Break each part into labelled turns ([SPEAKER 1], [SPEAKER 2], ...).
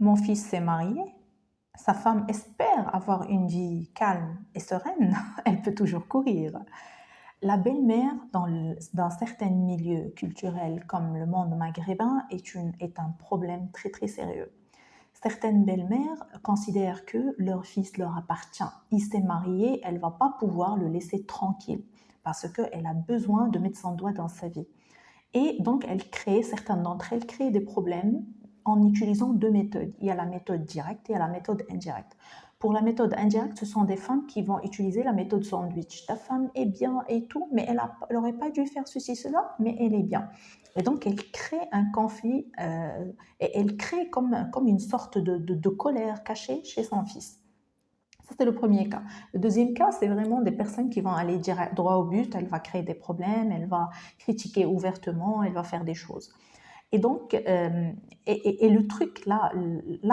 [SPEAKER 1] Mon fils s'est marié, sa femme espère avoir une vie calme et sereine, elle peut toujours courir. La belle-mère, dans certains milieux culturels comme le monde maghrébin, est un problème très très sérieux. Certaines belles-mères considèrent que leur fils leur appartient. Il s'est marié, elle ne va pas pouvoir le laisser tranquille parce qu'elle a besoin de mettre son doigt dans sa vie. Et donc, certaines d'entre elles créent des problèmes en utilisant deux méthodes. Il y a la méthode directe et il y a la méthode indirecte. Pour la méthode indirecte, ce sont des femmes qui vont utiliser la méthode sandwich. Ta femme est bien et tout, mais elle n'aurait pas dû faire ceci, cela, mais elle est bien. Et donc, elle crée un conflit et elle crée comme une sorte de colère cachée chez son fils. Ça, c'est le premier cas. Le deuxième cas, c'est vraiment des personnes qui vont aller droit au but, elle va créer des problèmes, elle va critiquer ouvertement, elle va faire des choses. Et donc, le truc là,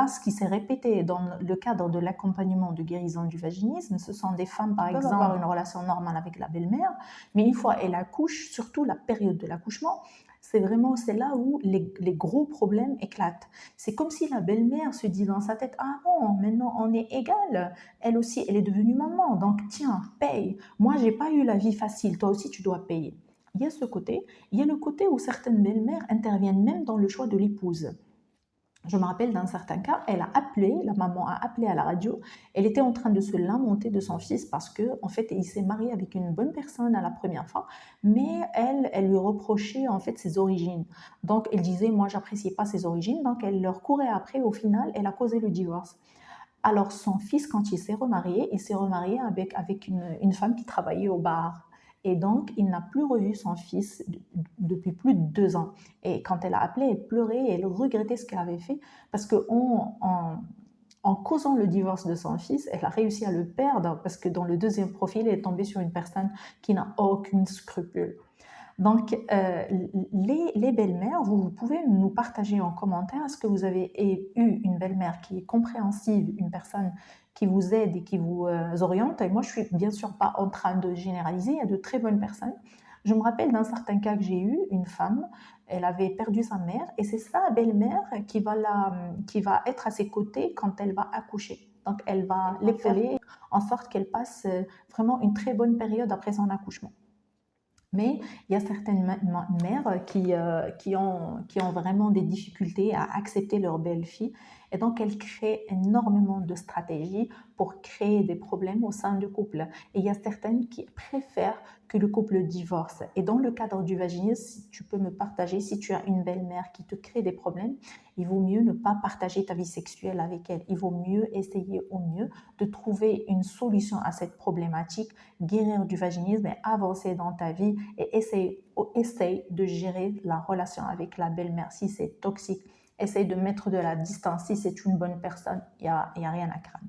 [SPEAKER 1] ce qui s'est répété dans le cadre de l'accompagnement de guérison du vaginisme, ce sont des femmes, par exemple, avoir une relation normale avec la belle-mère, mais une fois elle accouche, surtout la période de l'accouchement, c'est là où les gros problèmes éclatent. C'est comme si la belle-mère se dit dans sa tête, ah non, maintenant on est égal, elle aussi, elle est devenue maman, donc tiens, paye. Moi, j'ai pas eu la vie facile, toi aussi tu dois payer. Il y a ce côté. Il y a le côté où certaines belles-mères interviennent même dans le choix de l'épouse. Je me rappelle d'un certain cas, la maman a appelé à la radio, elle était en train de se lamenter de son fils parce que, en fait, il s'est marié avec une bonne personne à la première fois, mais elle lui reprochait, en fait, ses origines. Donc, elle disait, moi, j'appréciais pas ses origines, donc elle leur courait après, au final, elle a causé le divorce. Alors, son fils, quand il s'est remarié avec une femme qui travaillait au bar. Et donc, il n'a plus revu son fils depuis plus de 2 ans. Et quand elle a appelé, elle pleurait et elle regrettait ce qu'elle avait fait parce en causant le divorce de son fils, elle a réussi à le perdre parce que dans le deuxième profil, elle est tombée sur une personne qui n'a aucun scrupule. Donc, les belles-mères, vous pouvez nous partager en commentaire, est-ce que vous avez eu une belle-mère qui est compréhensive, une personne qui vous aide et qui vous oriente? Et moi, je suis bien sûr pas en train de généraliser, il y a de très bonnes personnes. Je me rappelle d'un certain cas que j'ai eu, une femme, elle avait perdu sa mère et c'est sa belle-mère qui va être à ses côtés quand elle va accoucher. Donc, elle va l'épauler en sorte qu'elle passe vraiment une très bonne période après son accouchement. Mais il y a certaines mères qui ont vraiment des difficultés à accepter leur belle-fille et donc elles créent énormément de stratégies pour créer des problèmes au sein du couple. Et il y a certaines qui préfèrent que le couple divorce. Et dans le cadre du vaginisme, si tu peux me partager, si tu as une belle-mère qui te crée des problèmes, il vaut mieux ne pas partager ta vie sexuelle avec elle. Il vaut mieux essayer au mieux de trouver une solution à cette problématique, guérir du vaginisme et avancer dans ta vie et essaye de gérer la relation avec la belle-mère si c'est toxique. Essaye de mettre de la distance si c'est une bonne personne, il n'y a rien à craindre.